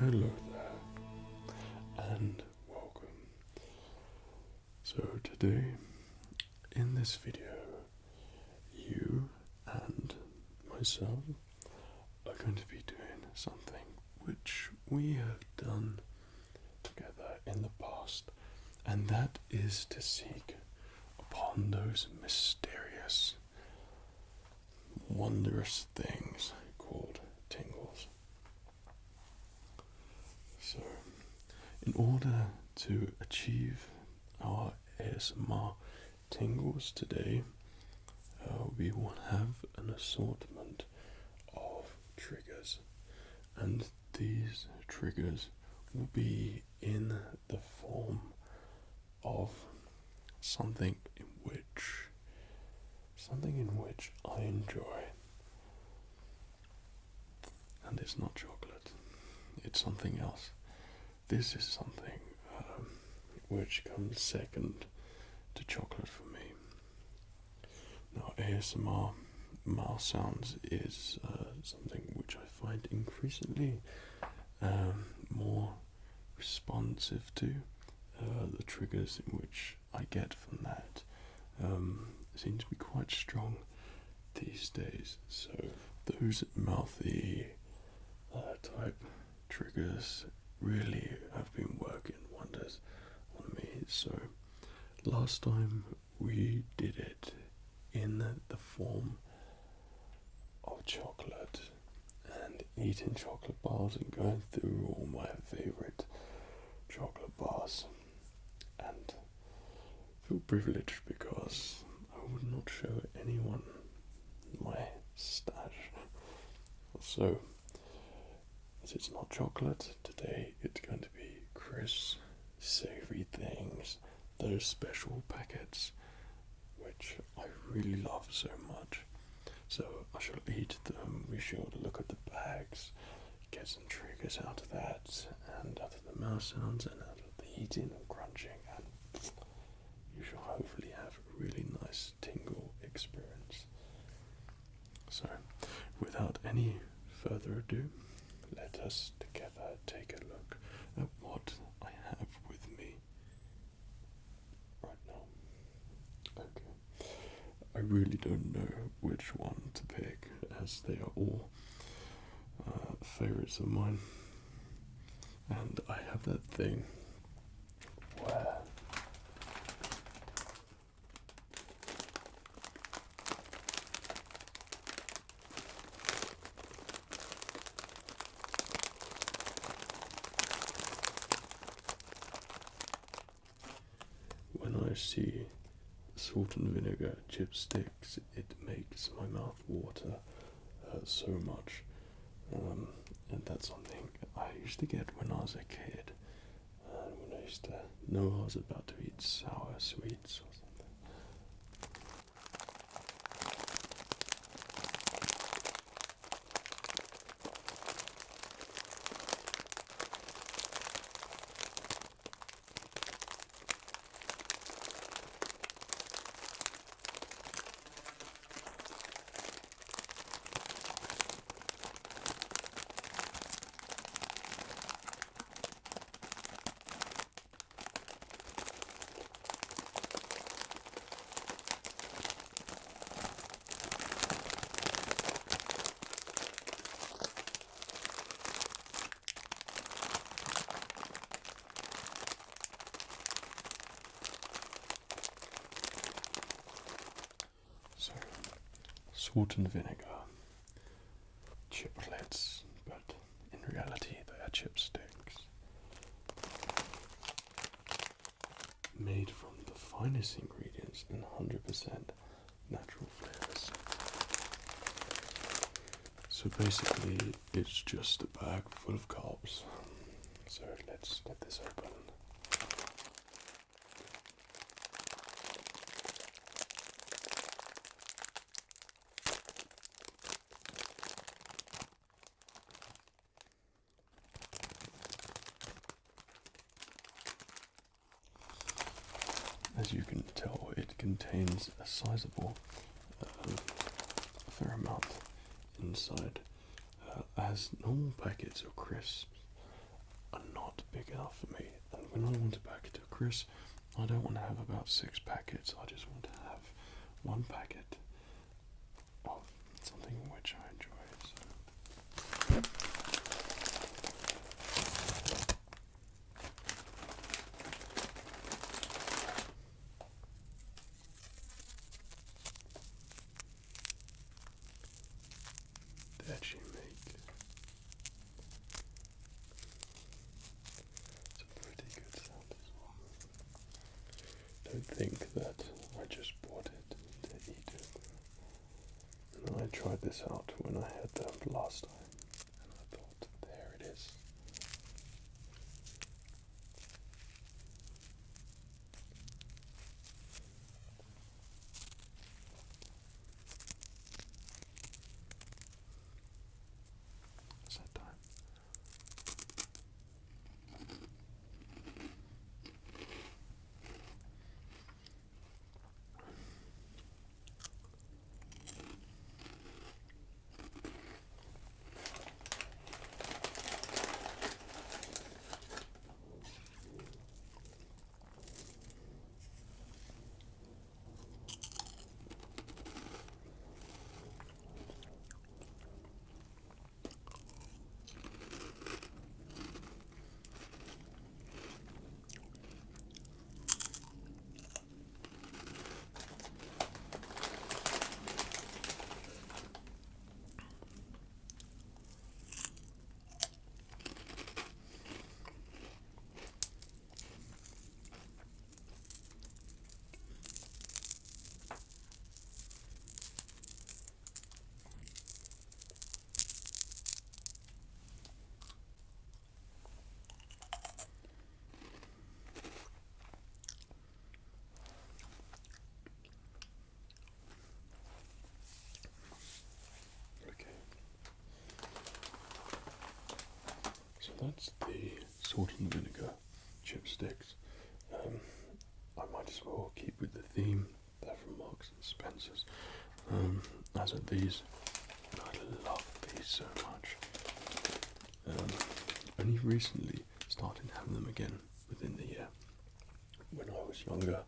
Hello there, and welcome. So today, in this video, you and myself are going to be doing something which we have done together in the past, and that is to seek upon those mysterious, wondrous things called tingles. So, in order to achieve our ASMR tingles today, we will have an assortment of triggers, and these triggers will be in the form of something in which I enjoy. And it's not chocolate, it's something else. This is something which comes second to chocolate for me. Now, ASMR mouth sounds is something which I find increasingly more responsive to. The triggers in which I get from that seem to be quite strong these days. So those mouthy type triggers really have been working wonders on me. So last time we did it in the form of chocolate and eating chocolate bars and going through all my favorite chocolate bars, and I feel privileged because I would not show anyone my stash. So as it's not chocolate, today it's going to be crisp, savoury things, those special packets which I really love so much. So I shall eat them, we shall look at the bags, get some triggers out of that, and out of the mouth sounds, and out of the eating and crunching, and you shall hopefully have a really nice tingle experience. So, without any further ado, let us together take a look at what I have with me right now. Okay, I really don't know which one to pick, as they are all favourites of mine, and I have that thing where when I see salt and vinegar chipsticks, it makes my mouth water so much. And that's something I used to get when I was a kid, when I used to know I was about to eat sour sweets or something. So, salt and vinegar chiplets, but in reality they are chipsticks, made from the finest ingredients and 100% natural flavors. So basically it's just a bag full of carbs. So let's get this open. As you can tell, it contains a sizable fair amount inside. As normal packets of crisps are not big enough for me. And when I want a packet of crisps, I don't want to have about 6 packets. I just want to have 1 packet of something which I enjoy. They actually make some pretty good sound as well. Don't think that I just bought it to eat it. And I tried this out when I had them last time, and I thought, there it is. It's that time. That's the salt and vinegar chipsticks. I might as well keep with the theme. They're from Marks and Spencer's. As are these. I love these so much. Only recently started having them again within the year. When I was younger,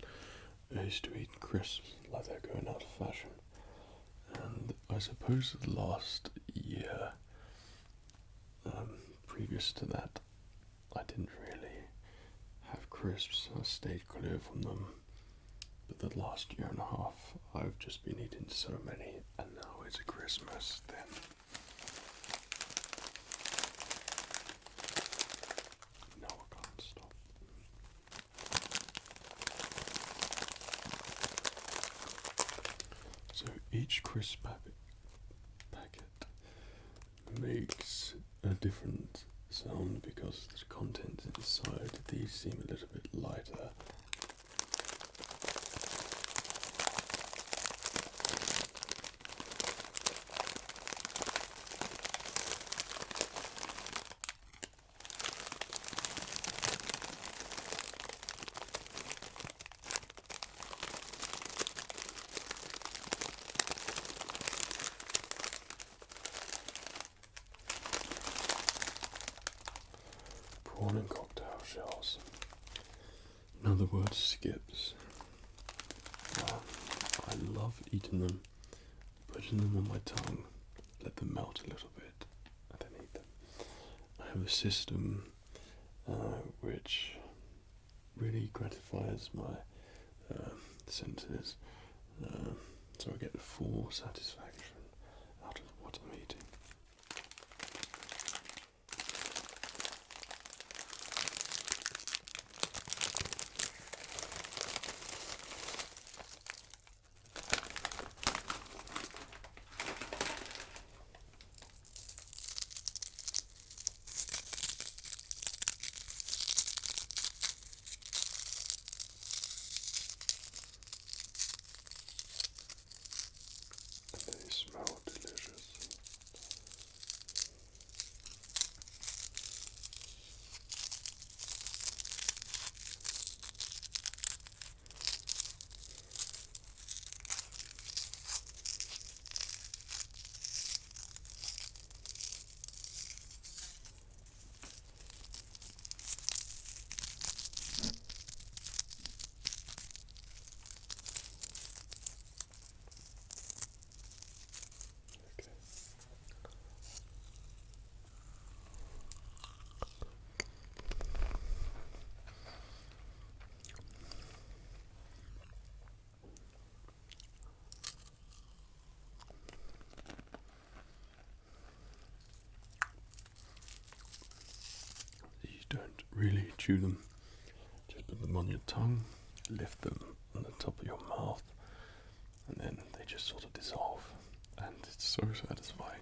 I used to eat crisps like they're going out of fashion. And I suppose the last year, previous to that, I didn't really have crisps. I stayed clear from them. But the last year and a half, I've just been eating so many, and now it's Christmas then. Now I can't stop. So each crisp packet makes a different sound because the contents inside these seem a little bit lighter. Prawn and cocktail shells. In other words, skips. I love eating them, putting them on my tongue, let them melt a little bit, and then eat them. I have a system which really gratifies my senses, so I get the full satisfaction out of what I'm eating. really chew them. Just put them on your tongue, lift them on the top of your mouth, and then they just sort of dissolve, and it's so satisfying.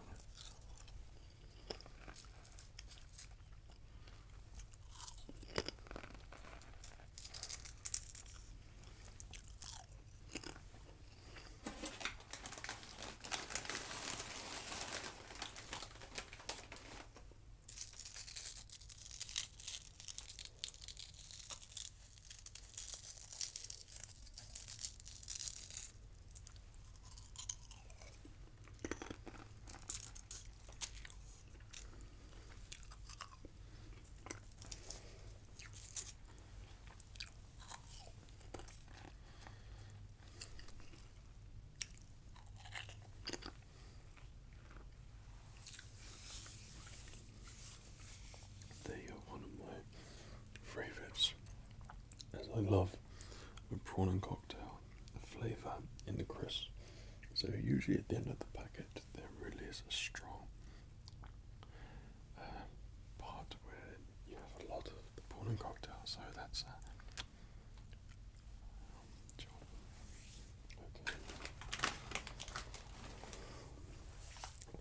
They are one of my favourites, as I love a prawn and cocktail, the flavour in the crisp. So usually at the end of the packet there really is a strong part where you have a lot of the prawn and cocktail, so that's okay.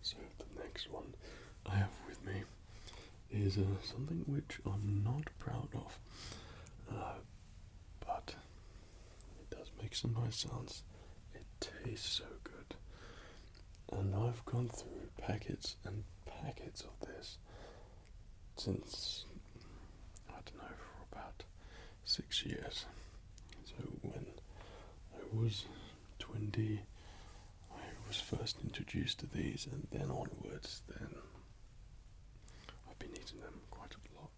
So the next one I have with me is something which I'm not proud of, but it does make some nice sounds. It tastes so good, and I've gone through packets and packets of this since, I don't know, for about 6 years. So when I was 20, I was first introduced to these, and then onwards, then I've been eating them quite a lot.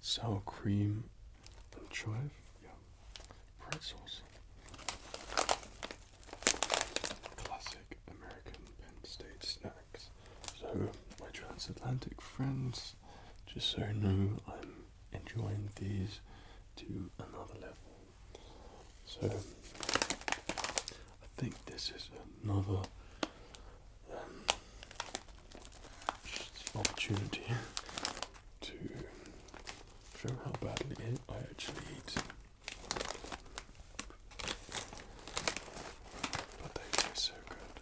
Sour cream and chive, yeah. Pretzels. Classic American Penn State snacks. So, my transatlantic friends, just so you know, I'm enjoying these to another level. So, I think this is another opportunity to show how badly I actually eat. But they taste so good.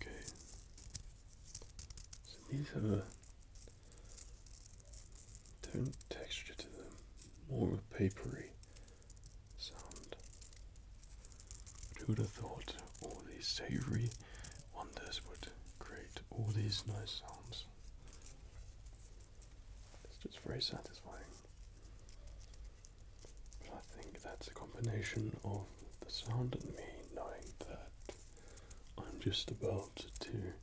Okay. So these have a different texture to them, more of a papery sound. Who would have thought all these savoury wonders would create all these nice sounds? It's just very satisfying. But I think that's a combination of the sound and me knowing that I'm just about to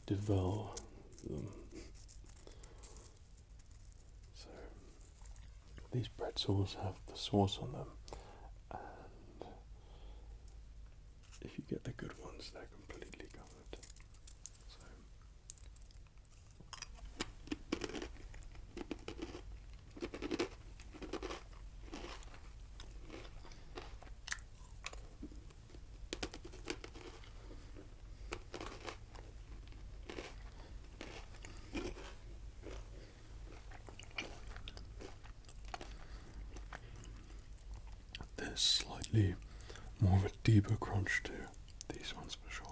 devour them. So these pretzels have the sauce on them, and if you get the good ones, they're completely covered. So there's slightly more of a deeper crunch to these ones for sure.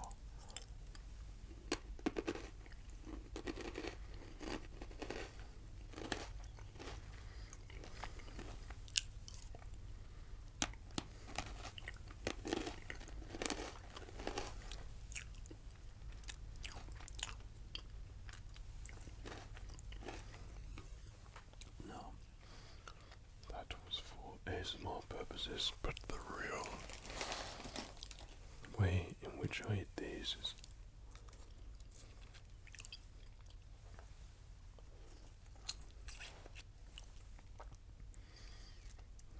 Now, that was for ASMR purposes, but the real way in which I eat these is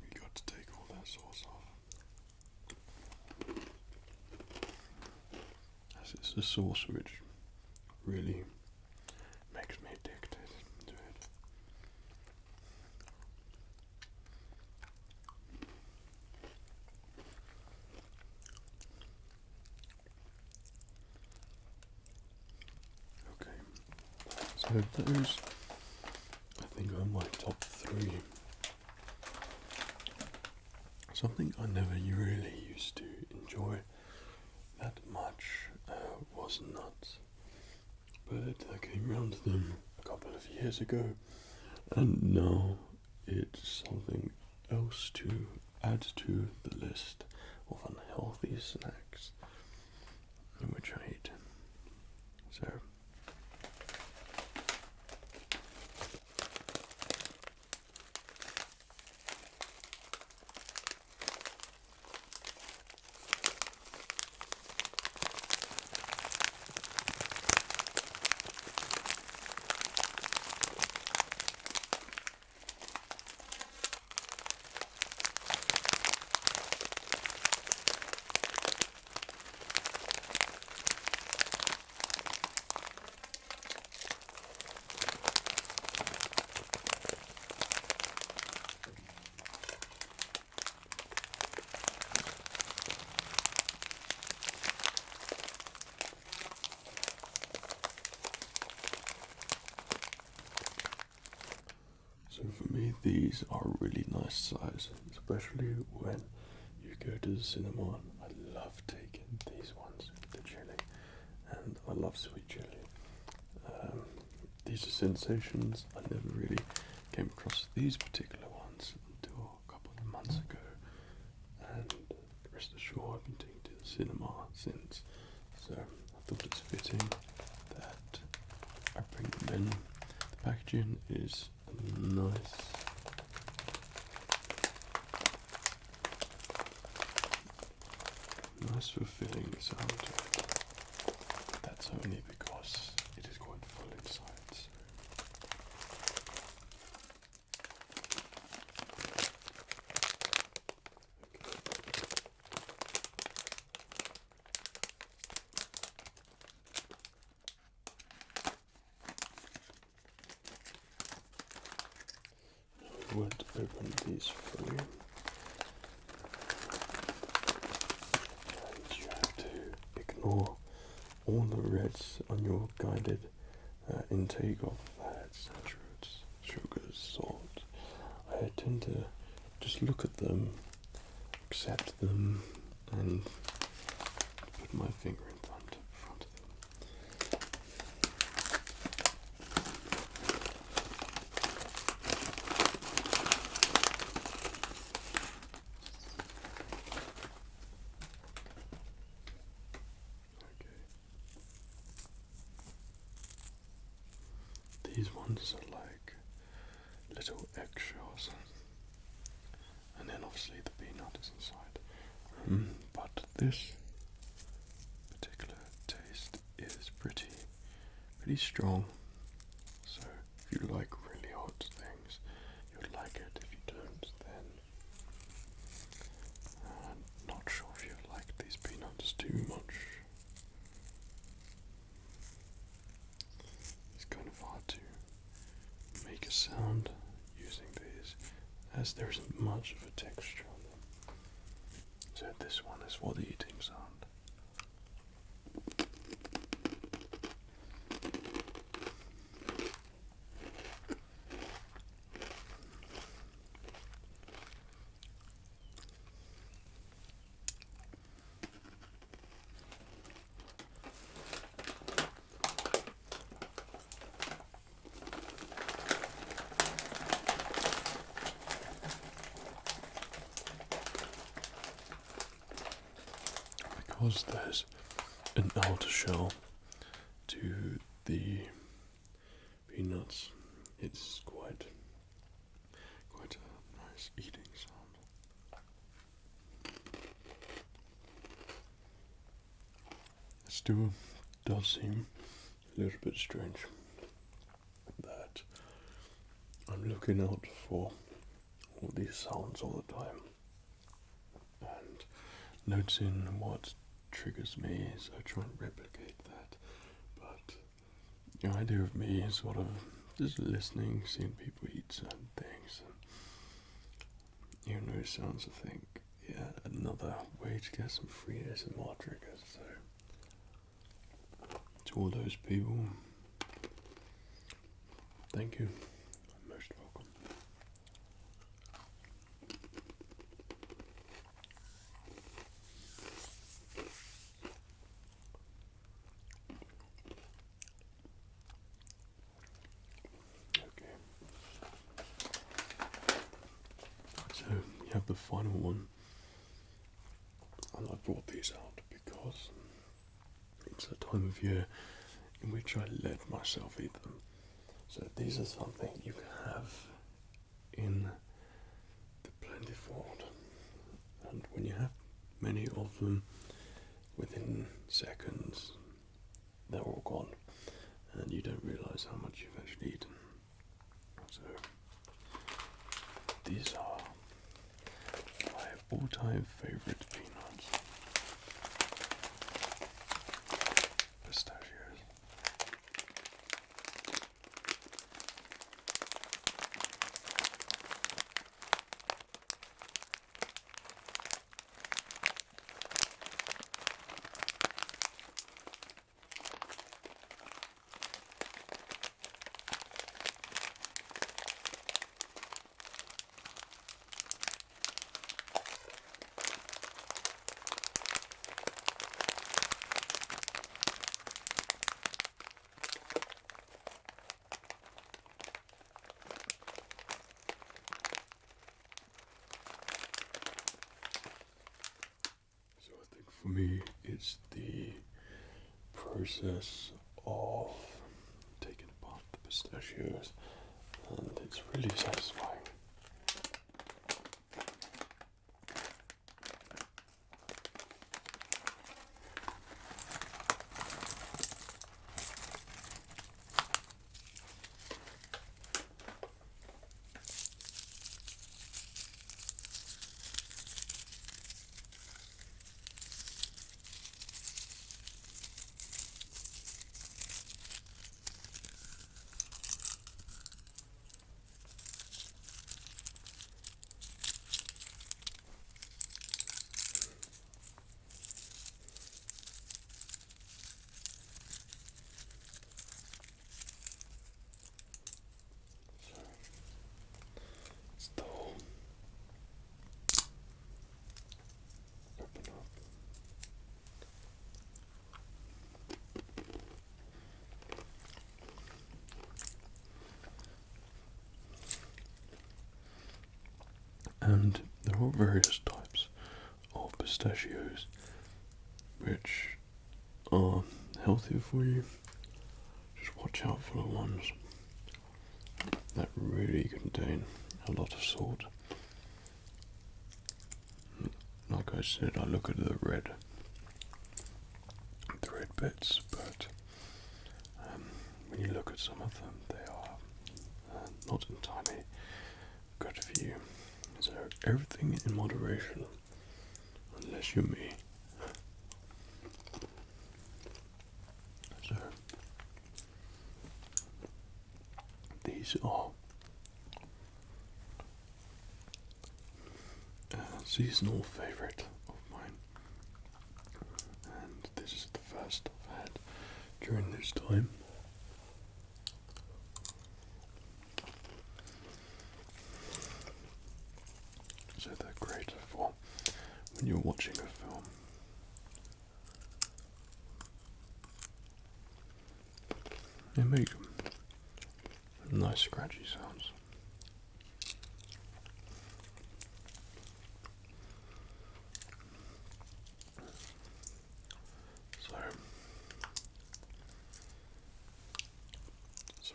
you got to take all that sauce off. As it's the sauce which really makes me addicted to it. Okay, so those I think are my top 3. Something I never really used to enjoy that much was nuts, but I came round to them a couple of years ago, and now it's something else to add to the list of unhealthy snacks in which I eat. So So for me, these are a really nice size, especially when you go to the cinema. I love taking these ones with the chili, and I love sweet chili. These are sensations. I never really came across these particular ones until a couple of months ago, and rest assured I've been taking to the cinema since. So I thought it's fitting that I bring them in. The packaging is nice. Nice fulfilling sound to it. That's only because it is quite full inside. So. I won't open these fully. And you have to ignore all the reds on your guided intake of fats, saturates, sugars, salt. I tend to just look at them, accept them, and put my finger in front of them. These ones are like little eggshells, and then obviously the peanut is inside. But this particular taste is pretty strong. So if you like really hot things, you'll like it. If you don't, then I'm not sure if you like these peanuts too much. It's kind of hard to make a sound using these, as there isn't much of a texture on them. So this one is for the eating sound. because there's an outer shell to the peanuts, it's quite a nice eating sound. It still does seem a little bit strange that I'm looking out for all these sounds all the time and noticing what triggers me, so I try and replicate that. But the idea of me is sort of just listening, seeing people eat certain things, and hearing those sounds, I think, yeah, another way to get some free ASMR triggers. So to all those people, thank you. You're most welcome. Okay. So you have the final one, and I brought these out because it's a time of year in which I let myself eat them. So these are something you can have in the plentiful, and when you have many of them, within seconds they're all gone, and you don't realise how much you've actually eaten. So these are my all-time favourite peanuts. Pistachios. For me, it's the process of taking apart the pistachios, and it's really satisfying. And there are various types of pistachios which are healthier for you. Just watch out for the ones that really contain a lot of salt. Like I said, I look at the red bits, but when you look at some of them, they are not entirely good for you. So everything in moderation, unless you're me. So these are a seasonal favourite of mine, and this is the first I've had during this time. So they're great for when you're watching a film. They make nice scratchy sounds.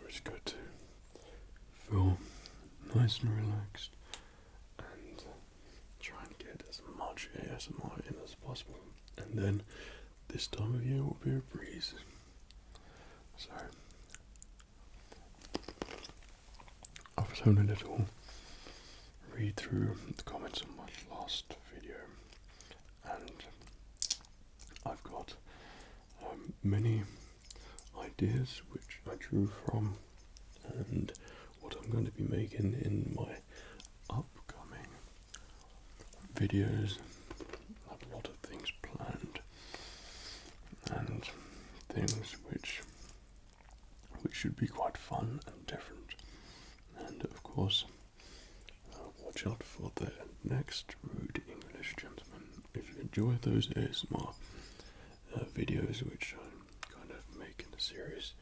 always good to feel nice and relaxed and try and get as much ASMR in as possible. And then this time of year will be a breeze. So I was having a little read through the comments on my last video, and I've got many ideas which I drew from, and what I'm going to be making in my upcoming videos. I have a lot of things planned, and things which should be quite fun and different. And of course, watch out for the next Rude English Gentleman. If you enjoy those ASMR videos which I kind of make in the series,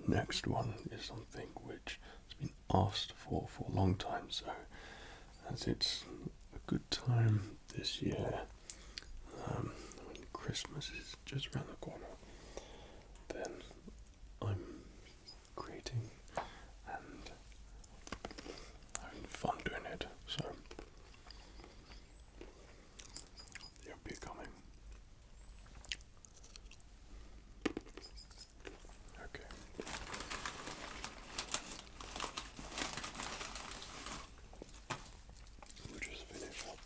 next one is something which has been asked for a long time. So as it's a good time this year, when Christmas is just around the corner, then I'm creating and having fun doing it. So they'll be coming. Okay. We'll just finish up.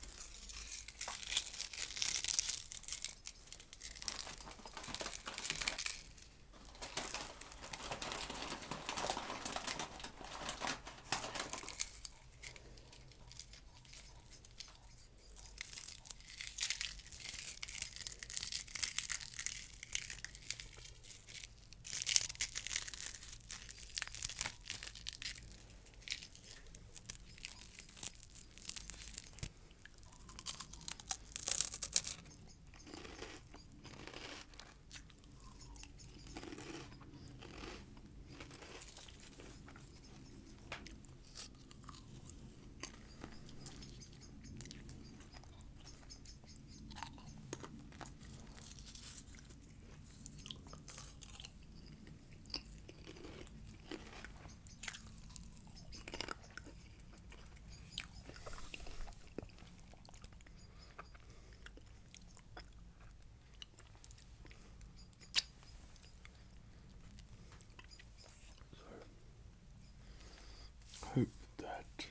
Hope that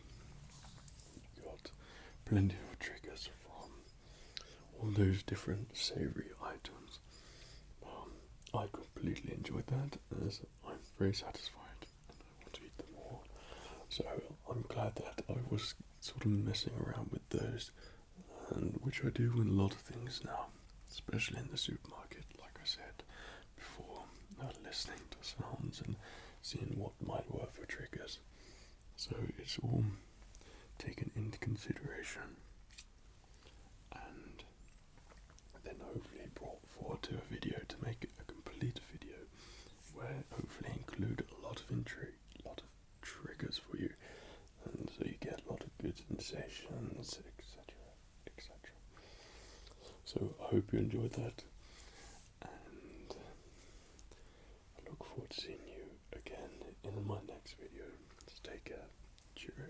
you got plenty of triggers from all those different savoury items. I completely enjoyed that, as I'm very satisfied and I want to eat them more. So I'm glad that I was sort of messing around with those, and which I do with a lot of things now, especially in the supermarket, like I said before, listening to sounds and seeing what might work for triggers. So it's all taken into consideration, and then hopefully brought forward to a video to make it a complete video where hopefully include a lot of intrigue, a lot of triggers for you, and so you get a lot of good sensations, etc, etc. So I hope you enjoyed that, and I look forward to seeing you again in my next video. Take care. Cheerio.